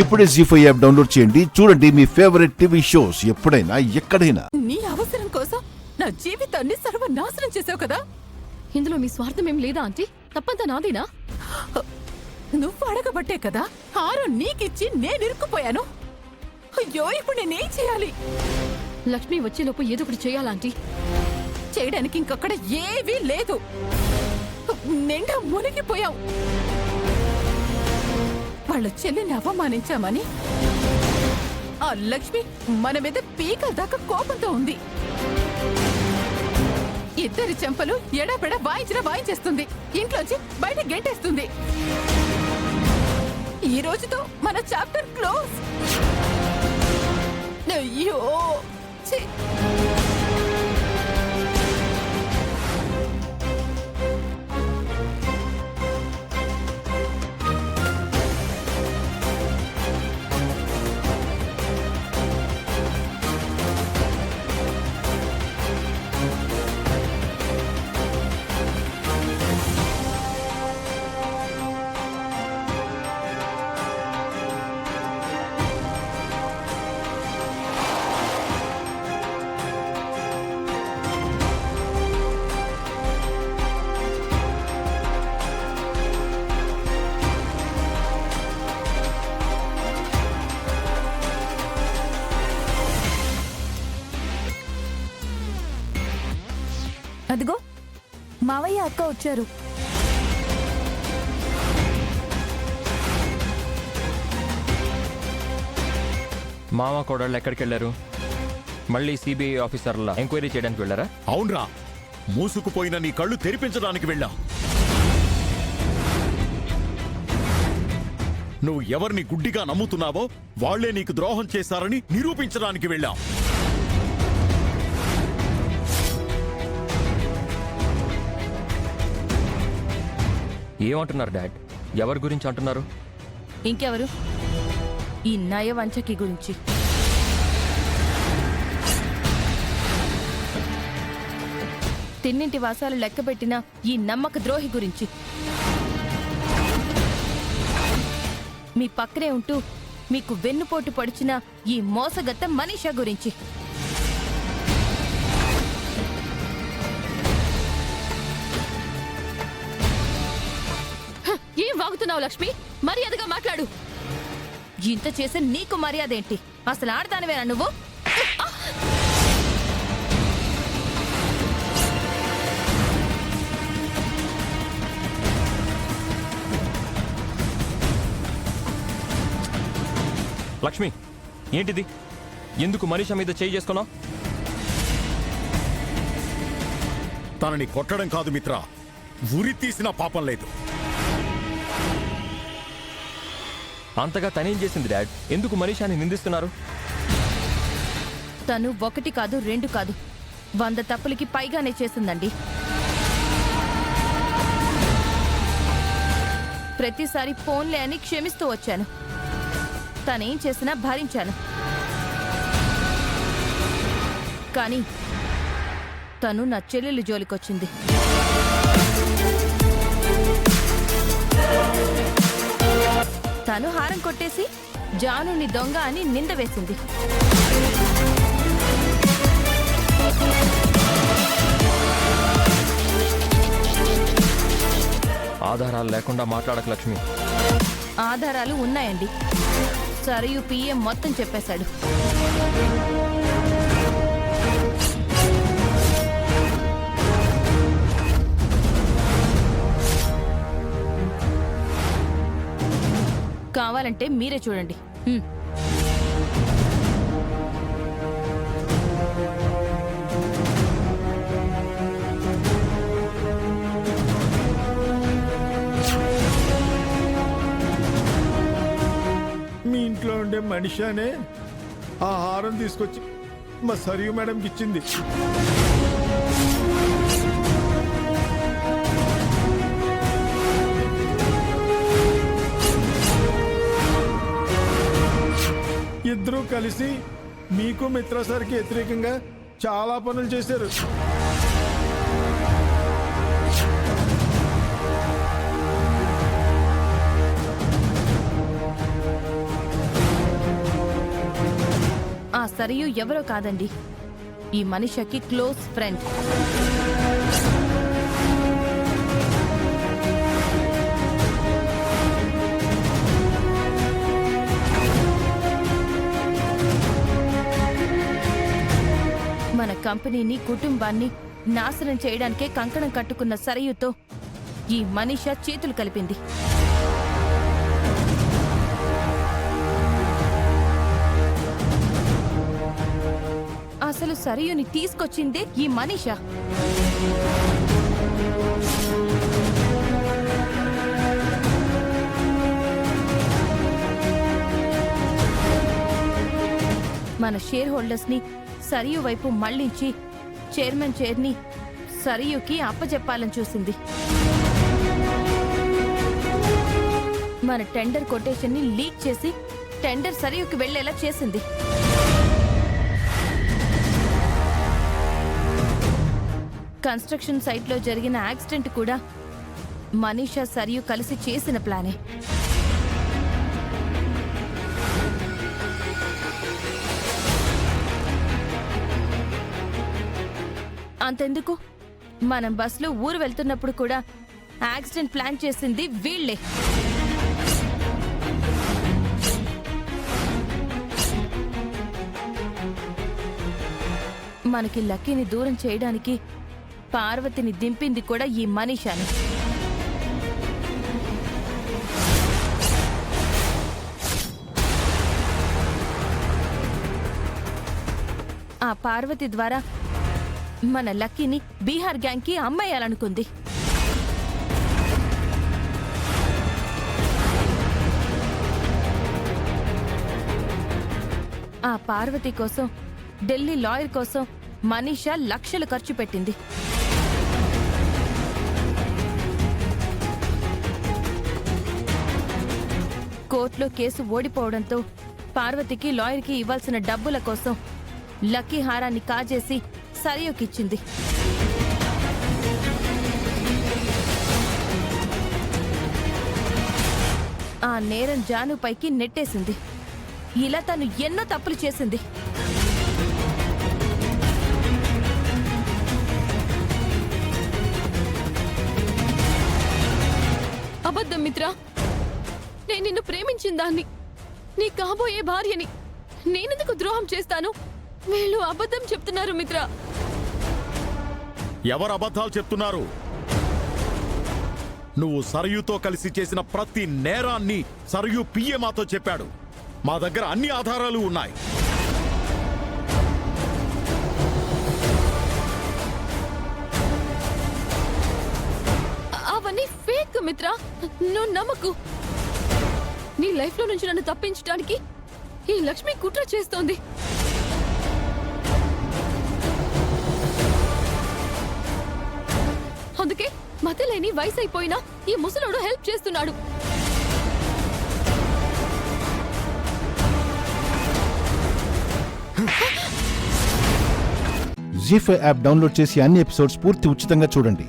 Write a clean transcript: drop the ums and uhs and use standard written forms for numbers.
ఇప్పుడే జీ5 app download చేయండి. చూడండి మీ ఫేవరెట్ టీవీ షోస్ ఎప్పుడైనా ఎక్కడైనా. నీ అవసరం కోసం నా జీవితాన్ని సర్వనాశనం చేసావు కదా. ఇందులో మీ స్వార్థం ఏం లేదా ఆంటీ? తప్పంతా నాదేనా? నువ్వు అడగబట్టే కదా హారం నీకిచ్చి నేను ఇరుక్కుపోయాను. అయ్యో, ఇప్పుడు నేనేం చేయాలి? లక్ష్మి వచ్చేలోపు ఏదో ఒకటి చేయాలంటీ. చేయడానికి ఇంకక్కడ ఏవీ లేదు. నిండా మునిగిపోయావు. వాళ్ళ చెల్లిని అవమానించామని ఆ లక్ష్మి మన మీద పీకల దాకా కోపంతో ఉంది. ఇద్దరి చెంపలు ఎడాపెడా వాయించేస్తుంది. ఇంట్లోంచి బయట గెంటేస్తుంది. ఈ రోజుతో మన చాప్టర్ క్లోజ్. అయ్యో, ఛీ. అదిగో మావయ్య అక్క వచ్చారు. మామ కోడళ్ళు ఎక్కడికి వెళ్ళారు? మళ్ళీ సిబిఐ ఆఫీసర్ల ఎంక్వైరీ చేయడానికి వెళ్ళారా? అవునరా, మూసుకుపోయిన నీ కళ్ళు తెరిపించడానికి వెళ్ళా. నువ్వు ఎవరిని గుడ్డిగా నమ్ముతున్నావో వాళ్లే నీకు ద్రోహం చేశారని నిరూపించడానికి వెళ్ళా. ఏమంటున్నారు డాడ్? ఎవరి గురించి అంటున్నారు? ఇంకెవరు? ఈ నయవంచకి గురించి. తిన్నింటి వాసాలు లెక్కబెట్టిన ఈ నమ్మక ద్రోహి గురించి. మీ పక్కనే ఉంటూ మీకు వెన్నుపోటు పొడిచిన ఈ మోసగత్త మనీషా గురించి. ఏం వాగుతున్నావు లక్ష్మి? మర్యాదగా మాట్లాడు. ఇంత చేసే నీకు మర్యాద ఏంటి? అసలు ఆడదానివేనా నువ్వు? లక్ష్మి, ఏంటిది? ఎందుకు మనీషా మీద చేయి చేసుకున్నావు? తనని కొట్టడం కాదు మిత్ర, ఉరి తీసిన పాపం లేదు. అంతగా తనేం చేసింది డాడ్? ఎందుకు మనీషాని నిందిస్తున్నారు? తను ఒకటి కాదు, రెండు కాదు, 100 తప్పులకి పైగానే చేసిందండి. ప్రతిసారి ఫోన్లే అని క్షమిస్తూ వచ్చాను. తనేం చేసినా భరించాను. కానీ తను నా చెల్లెలు జోలికొచ్చింది. తను హారం కొట్టేసి జానుని దొంగ అని నింద వేసింది. ఆధారాలు లేకుండా మాట్లాడక లక్ష్మి. ఆధారాలు ఉన్నాయండి. సరియు పిఎం మొత్తం చెప్పేశాడు. కావాలంటే మీరే చూడండి. మీ ఇంట్లో ఉండే మనిషానే ఆ హారం తీసుకొచ్చి మా సరియు మేడంకి ఇచ్చింది. ఇద్దరూ కలిసి మీకు మిత్ర సార్కి వ్యతిరేకంగా చాలా పనులు చేశారు. సరియు ఎవరో కాదండి, ఈ మనిషికి క్లోజ్ ఫ్రెండ్. మన కంపెనీని, కుటుంబాన్ని నాశనం చేయడానికే కంకణం కట్టుకున్న సరయుతో ఈ మనిష చేతులు కలిపింది. అసలు సరయుని తీసుకొచ్చిందే ఈ మనిష. మన షేర్ హోల్డర్స్ ని సరియు వైపు మళ్లించి చైర్మన్ చైర్ని సరియుకి అప్పచెప్పాలని చూసింది. మన టెండర్ కొటేషన్ ని లీక్ చేసి టెండర్ సరియుకి వెళ్లేలా చేసింది. కన్స్ట్రక్షన్ సైట్లో జరిగిన యాక్సిడెంట్ కూడా మనీషా సరియు కలిసి చేసిన ప్లానే. అంతెందుకు, మనం బస్సులో ఊరు వెళ్తున్నప్పుడు కూడా యాక్సిడెంట్ ప్లాన్ చేసింది వీళ్లే. మనకి లక్కీని దూరం చేయడానికి పార్వతిని దింపింది కూడా ఈ మనీషాని. ఆ పార్వతి ద్వారా మన లక్కీని బీహార్ గ్యాంగ్ కి అమ్మేయాలనుకుంది. ఆ పార్వతి కోసం, ఢిల్లీ లాయర్ కోసం మనీషా లక్షలు ఖర్చు పెట్టింది. కోర్టులో కేసు ఓడిపోవడంతో పార్వతికి, లాయర్కి ఇవ్వాల్సిన డబ్బుల కోసం లక్కీ హారాన్ని కాజేసి సరయుకిచ్చింది. ఆ నేరం జానుపైకి నెట్టేసింది. ఇలా తను ఎన్నో తప్పులు చేసింది. అబద్ధం మిత్ర, నేను నిన్ను ప్రేమించిన దాన్ని, నీ కాబోయే భార్యని నేనెందుకు ద్రోహం చేస్తాను? వీళ్ళు అబద్ధం చెప్తున్నారు మిత్ర. ఎవరు అబద్ధాలు చెప్తున్నారు? నువ్వు సరయుతో కలిసి చేసిన ప్రతి నేరాన్ని సరయు పిఏ మాతో చెప్పాడు. మా దగ్గర అన్ని ఆధారాలు ఉన్నాయి. అవన్నీ ఫేక్ మిత్ర, నువ్వు నమ్మకు. నీ లైఫ్ లో నుంచి నన్ను తప్పించడానికి ఈ లక్ష్మి కుట్ర చేస్తోంది. అందుకే మతలేని వయసు అయిపోయినా ఈ ముసలోడు హెల్ప్ చేస్తున్నాడు. జీ5 యాప్ డౌన్లోడ్ చేసి అన్ని ఎపిసోడ్స్ పూర్తి ఉచితంగా చూడండి.